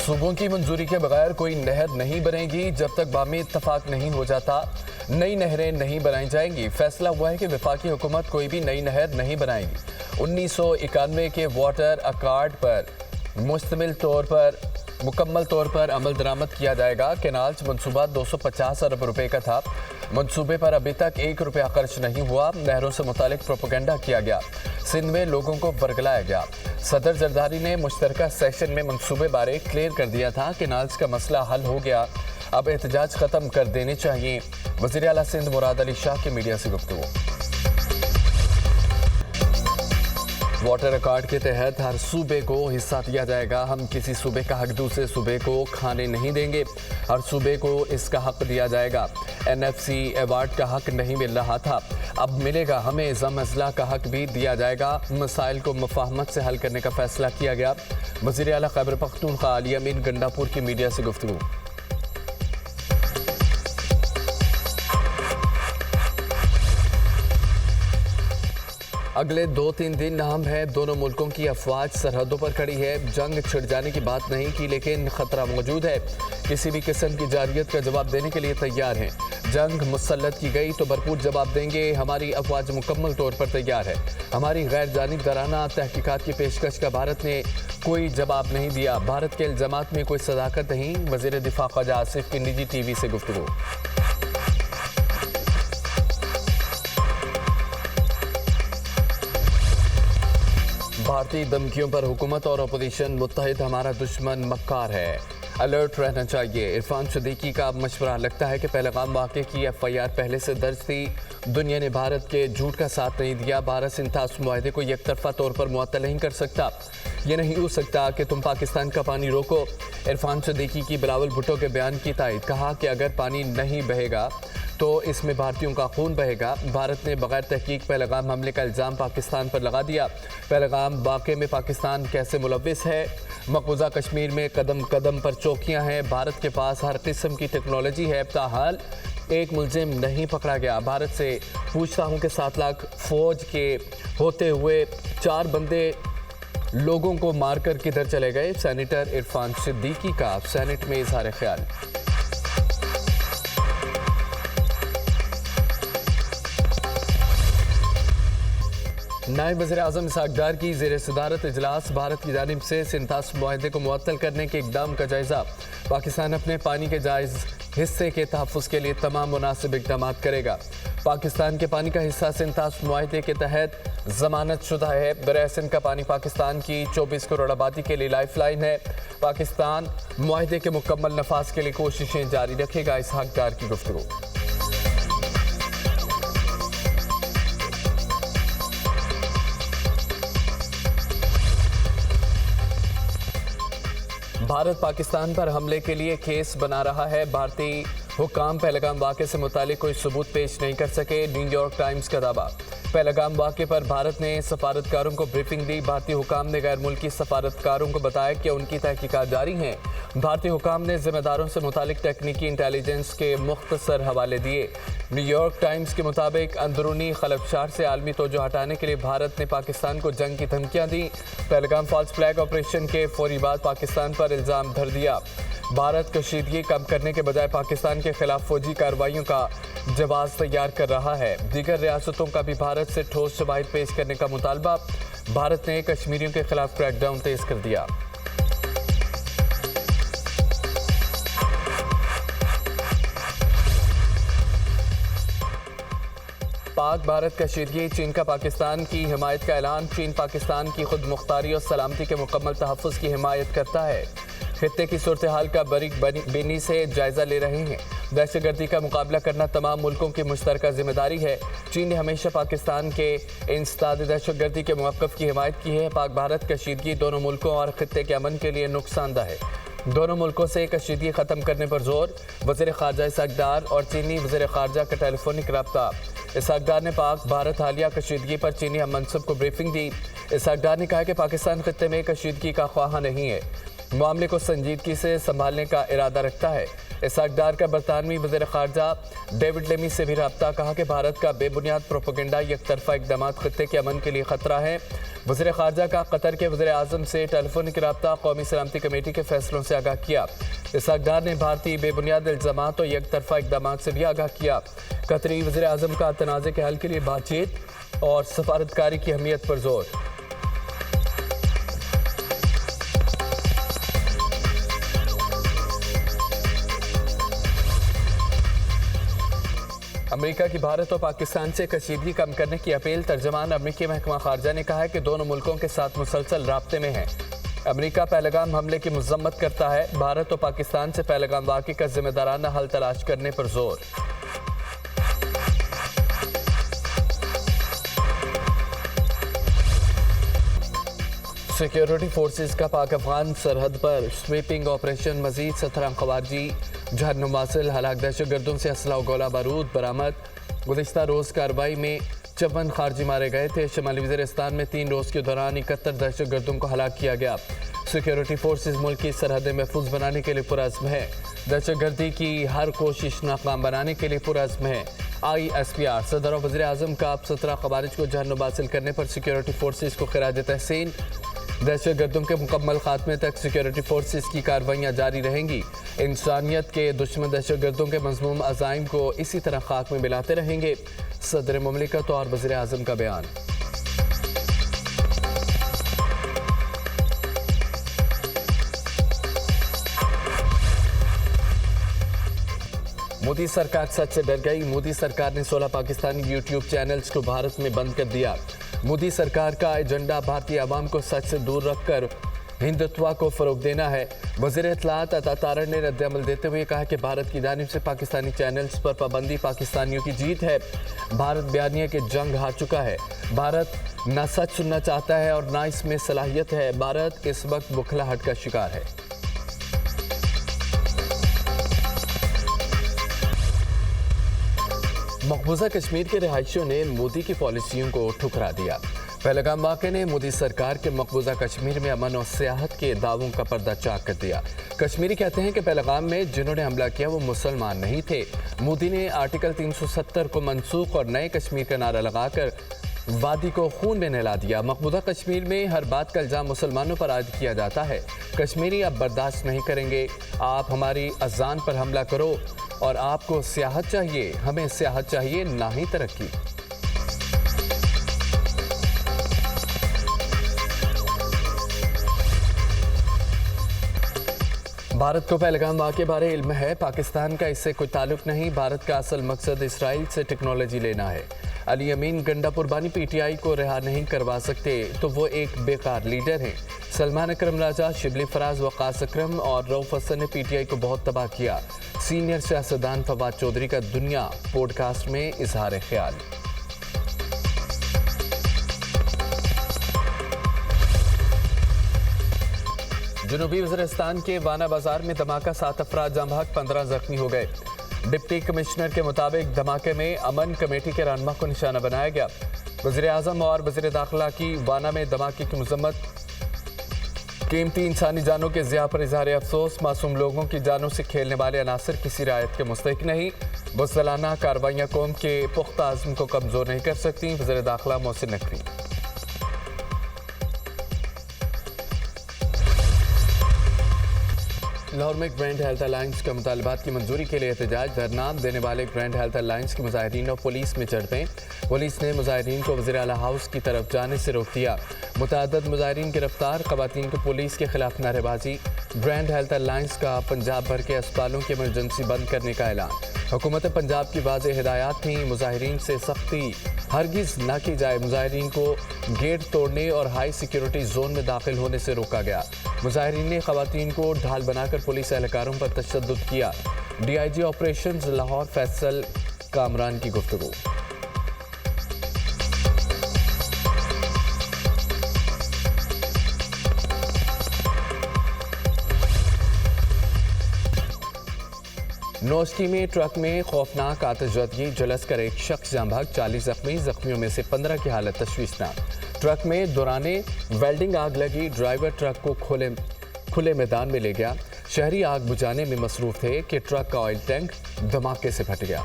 सूबों की मंजूरी के बगैर कोई नहर नहीं बनेगी जब तक बामी इत्तफाक नहीं हो जाता। नई नहरें नहीं बनाई जाएंगी। फैसला हुआ है कि वफाकी हुकूमत कोई भी नई नहर नहीं बनाएगी। 1991 के वाटर अकार्ड पर मुकम्मल तौर पर अमल दरामद किया जाएगा। कैनाल्स मंसूबा 250 अरब रुपए का था। मंसूबे पर अभी तक 1 रुपया खर्च नहीं हुआ। नहरों से मुतालिक प्रोपेगेंडा किया गया। सिंध में लोगों को वर्गलाया गया। सदर जरदारी ने मुश्तरका सेशन में मंसूबे बारे क्लियर कर दिया था। कैनाल्स का मसला हल हो गया, अब एहतजाज खत्म कर देने चाहिए। वज़ीर आला सिंध मुराद अली शाह की मीडिया से गुफ्तगू। वाटर अकार्ड के तहत हर सूबे को हिस्सा दिया जाएगा। हम किसी सूबे का हक दूसरे सूबे को खाने नहीं देंगे। हर सूबे को इसका हक दिया जाएगा। NFC अवार्ड का हक नहीं मिल रहा था, अब मिलेगा। हमें ज़म अज़ला का हक भी दिया जाएगा। मसाइल को मुफाहमत से हल करने का फैसला किया गया। वज़ीर आला खैबर पख्तूनख्वा अली अमीन गंडापुर की मीडिया से गुफ्तगू। अगले 2-3 दिन अहम है। दोनों मुल्कों की अफवाज सरहदों पर खड़ी है। जंग छिड़ जाने की बात नहीं की, लेकिन खतरा मौजूद है। किसी भी किस्म की जारियत का जवाब देने के लिए तैयार हैं। जंग मुसल्लत की गई तो भरपूर जवाब देंगे। हमारी अफवाज मुकम्मल तौर पर तैयार है। हमारी गैर जानिबदाराना तहकीकात की पेशकश का भारत ने कोई जवाब नहीं दिया। भारत के इल्जामात में कोई सदाकत नहीं। वज़ीर दिफा ख्वाजा आसिफ की निजी TV से गुफ्तगू। भारतीय धमकियों पर हुकूमत और अपोजिशन मुत्तहिद। हमारा दुश्मन मक्कार है, अलर्ट रहना चाहिए। इरफान सिद्दीकी का अब मशवरा। लगता है कि पहलगाम वाक़े की FIR पहले से दर्ज थी। दुनिया ने भारत के झूठ का साथ नहीं दिया। भारत सिंथास मुआहदे को एकतरफा तौर पर मुअत्तल नहीं कर सकता। यह नहीं हो सकता कि तुम पाकिस्तान का पानी रोको। इरफान सिद्दीकी की बिलावल भुट्टो के बयान की तायद। कहा कि अगर पानी नहीं बहेगा तो इसमें भारतीयों का खून बहेगा। भारत ने बगैर तहकीक पहलगाम हमले का इल्ज़ाम पाकिस्तान पर लगा दिया। पहलगाम वाक़े में पाकिस्तान कैसे मुलव्विस है। मकबूजा कश्मीर में कदम कदम पर चौकियां हैं। भारत के पास हर किस्म की टेक्नोलॉजी है। ताहाल एक मुलजिम नहीं पकड़ा गया। भारत से पूछता हूं कि 7 लाख फौज के होते हुए 4 बंदे लोगों को मारकर किधर चले गए। सेनेटर इरफान सिद्दीकी का सेनेट में इजहार ख्याल। नायब वज़ीर आज़म इसहाक़ डार की ज़ेर सदारत इजलास। भारत की जानिब से सिंथास मुआहदे को मुअत्तल करने के इक़दाम का जायज़ा। पाकिस्तान अपने पानी के जायज़ हिस्से के तहफ़्फ़ुज़ के लिए तमाम मुनासिब इक़दाम करेगा। पाकिस्तान के पानी का हिस्सा सिंथास मुआहदे के तहत ज़मानत शुदा है। दरिया सिंध का पानी पाकिस्तान की 24 करोड़ आबादी के लिए लाइफ लाइन है। पाकिस्तान मुआहदे के मुकम्मल नफाज के लिए कोशिशें जारी रखेगा। इसहाक़ डार की गुफ्तगू। भारत पाकिस्तान पर हमले के लिए केस बना रहा है। भारतीय हुक्काम पहलगाम वाक़े से मुतालिक कोई सबूत पेश नहीं कर सके। न्यूयॉर्क टाइम्स का दावा। पहलगाम वाक़े पर भारत ने सफारतकारों को ब्रीफिंग दी। भारतीय हुक्काम ने गैर मुल्की सफारतकारों को बताया कि उनकी तहकीकात जारी हैं। भारतीय हुक्काम ने ज़िम्मेदारों से मुतालिक तकनीकी इंटेलिजेंस के मुख्तसर हवाले दिए। न्यूयॉर्क टाइम्स के मुताबिक अंदरूनी खलफशार से आलमी तवज्जो हटाने के लिए भारत ने पाकिस्तान को जंग की धमकियाँ दी। पहलगाम फॉल्स फ्लैग ऑपरेशन के फौरी बाद पाकिस्तान पर इल्ज़ाम धर दिया। भारत कशीदगी कम करने के बजाय पाकिस्तान के खिलाफ फौजी कार्रवाइयों का जवाब तैयार कर रहा है। दीगर रियासतों का भी भारत से ठोस शवाहिद पेश करने का मुतालबा। भारत ने कश्मीरियों के खिलाफ क्रैकडाउन तेज कर दिया। पाक भारत कशीदगी। चीन का पाकिस्तान की हिमायत का ऐलान। चीन पाकिस्तान की खुद मुख्तारी और सलामती के मुकम्मल तहफ़्फ़ुज़ की हिमायत करता है। खित्ते की सूरत हाल का बारीक बीनी से जायज़ा ले रहे हैं। दहशतगर्दी का मुकाबला करना तमाम मुल्कों की मुश्तरका जिम्मेदारी है। चीन ने हमेशा पाकिस्तान के इंसदाद दहशतगर्दी के मौक़िफ़ की हिमायत की है। पाक भारत कशीदगी दोनों मुल्कों और खित्ते के अमन के लिए नुकसानदा है। दोनों मुल्कों से कशीदगी ख़त्म करने पर जोर। वज़ीर ख़ारजा इसहाक़ डार और चीनी वज़ीर ख़ारजा का टेलीफोनिक रब्ता। इसहाक़ डार ने पाक भारत हालिया कशीदगी पर चीनी हम मनसब को ब्रीफिंग दी। इसहाक़ डार ने कहा कि पाकिस्तान खित्ते में कशीदगी का ख्वाहा नहीं है, मामले को संजीदगी से संभालने का इरादा रखता है। इसहाक डार का बरतानवी वज़ीर ख़ारजा डेविड लेमी से भी रब्ता, कहा कि भारत का बेबुनियाद प्रोपेगेंडा एक तरफा इक़दाम खत्ते के अमन के लिए ख़तरा है। वज़ीर ख़ारजा का कतर के वज़ीर आज़म से टेलीफोनिक रब्ता, कौमी सलामती कमेटी के फैसलों से आगाह किया। इसहाक डार ने भारतीय बेबुनियाद इल्ज़ामात और एक तरफा इक़दाम से भी आगाह किया। कतरी वज़ीर आज़म का तनाज़े के हल के लिए बातचीत और सफारतकारी की अहमियत पर जोर। अमेरिका की भारत और पाकिस्तान से कशीदगी कम करने की अपील। तर्जमान अमेरिकी महकमा खारजा ने कहा है कि दोनों मुल्कों के साथ मुसलसल राब्ते में है। अमेरिका पहलगाम हमले की मजम्मत करता है। भारत और पाकिस्तान से पहलगाम वाक़े का जिम्मेदाराना हल तलाश करने पर जोर। सिक्योरिटी फोर्सेस का पाक अफगान सरहद पर स्वीपिंग ऑपरेशन। मजीद 17 खवारजी जहन्नुम वासिल, हलाक दहशतगर्दों से असला और गोला बारूद बरामद। गुज़िश्ता रोज़ कार्रवाई में 54 खारजी मारे गए थे। शमाली वज़ीरिस्तान में 3 रोज़ के दौरान 71 दहशतगर्दों को हलाक किया गया। सिक्योरिटी फोर्सेस मुल्क की सरहदें महफूज बनाने के लिए पुरअज़्म है। दहशतगर्दी की हर कोशिश नाकाम बनाने के लिए पुरअज़्म है। ISPR सदर और वज़ीर आज़म का 17 खवारिज को जहन्नुम हासिल करने पर सिक्योरिटी फोर्सेस को खिराज तहसीन। दहशतगर्दों के मुकम्मल खात्मे तक सिक्योरिटी फोर्सेस की कार्रवाइयाँ जारी रहेंगी। इंसानियत के दुश्मन दहशतगर्दों के मज़मूम अज़ाइम को इसी तरह खाक में मिलाते रहेंगे। सदर मुमलिकत और वज़ीर आज़म का बयान। मोदी सरकार सच से डर गई। मोदी सरकार ने 16 पाकिस्तानी यूट्यूब चैनल्स को भारत में बंद कर दिया। मोदी सरकार का एजेंडा भारतीय आवाम को सच से दूर रखकर हिंदुत्व को फ़रोग देना है। वज़ीर इत्तलात अता तारड़ ने रद्द-ए-अमल देते हुए कहा कि भारत की जानिब से पाकिस्तानी चैनल्स पर पाबंदी पाकिस्तानियों की जीत है। भारत बयानिया के जंग हार चुका है। भारत ना सच सुनना चाहता है और ना इसमें सलाहियत है। भारत इस वक्त बुखलाहट का शिकार है। मकबूजा कश्मीर के रिहायशियों ने मोदी की पॉलिसियों को ठुकरा दिया। पहलगाम वाक़े ने मोदी सरकार के मकबूजा कश्मीर में अमन और सियाहत के दावों का पर्दा चाक कर दिया। कश्मीरी कहते हैं कि पहलगाम में जिन्होंने हमला किया वो मुसलमान नहीं थे। मोदी ने आर्टिकल 370 को मनसूख और नए कश्मीर का नारा लगाकर वादी को खून में नहला दिया। मकबूजा कश्मीर में हर बात का इल्ज़ाम मुसलमानों पर आयद किया जाता है। कश्मीरी अब बर्दाश्त नहीं करेंगे। आप हमारी अजान पर हमला करो और आपको सियाहत चाहिए, हमें सियाहत चाहिए, ना ही तरक्की। भारत को पहलगाम वाक़े बारे इल्म है। पाकिस्तान का इससे कोई ताल्लुक नहीं। भारत का असल मकसद इसराइल से टेक्नोलॉजी लेना है। अली अमीन गंडापुरबानी PTI को रिहा नहीं करवा सकते तो वो एक बेकार लीडर हैं। सलमान अकरम राजा, शिबली फराज, वक़ास अकरम और रऊफ हसन ने PTI को बहुत तबाह किया। सीनियर सियासतदान फवाद चौधरी का दुनिया पॉडकास्ट में इजहार ख्याल। जनूबी वज़ीरिस्तान के वाना बाजार में धमाका, 7 अफराद जाम बहक, 15 जख्मी हो गए। डिप्टी कमिश्नर के मुताबिक धमाके में अमन कमेटी के रहनुमा को निशाना बनाया गया। वज़ीर आज़म और वज़ीर दाखिला की वाना में धमाके की मजम्मत। कीमती इंसानी जानों के ज़िया पर इजहार अफसोस। मासूम लोगों की जानों से खेलने वाले अनासर किसी रियायत के मुस्तहिक नहीं। मुसलसाना कार्रवाइयाँ कौम के पुख्ता आज़म को कमज़ोर नहीं कर सकती। वज़ीर दाखिला मोहसिन नकवी। लाहौर में ग्रैंड हेल्थ अलायंस के मुतालबात की मंजूरी के लिए एहतजाज। धरना देने वाले ग्रैंड हेल्थ अलायंस के मुजाहिरीन और पुलिस में झड़पें। पुलिस ने मुजाहिरीन को वज़ीर आला हाउस की तरफ जाने से रोक दिया। मुतअद्दिद मुजाहिरीन गिरफ्तार। ख़वातीन को पुलिस के खिलाफ नारेबाजी। ग्रैंड हेल्थ अलायंस का पंजाब भर के अस्पतालों की इमरजेंसी बंद करने का ऐलान। हुकूमत पंजाब की वाज़ेह हिदायत थी, मुजाहिरीन से सख्ती हरगिज़ न की जाए। मुजाहिरीन को गेट तोड़ने और हाई सिक्योरिटी जोन में दाखिल होने से रोका गया। मुजाहिरीन ने ख़वातीन को ढाल बनाकर पुलिस एहलकारों पर तशद्दुद किया। DIG ऑपरेशंस लाहौर फैसल कामरान की गुफ्तगू। नौशकी में ट्रक में खौफनाक आतिशबाजी, झुलस कर एक शख्स जाम बहक, 40 जख्मी। जख्मियों में से 15 की हालत तशवीशनाक। ट्रक में दौराने वेल्डिंग आग लगी। ड्राइवर ट्रक को खुले मैदान में ले गया। शहरी आग बुझाने में मसरूफ थे कि ट्रक का ऑयल टैंक धमाके से फट गया।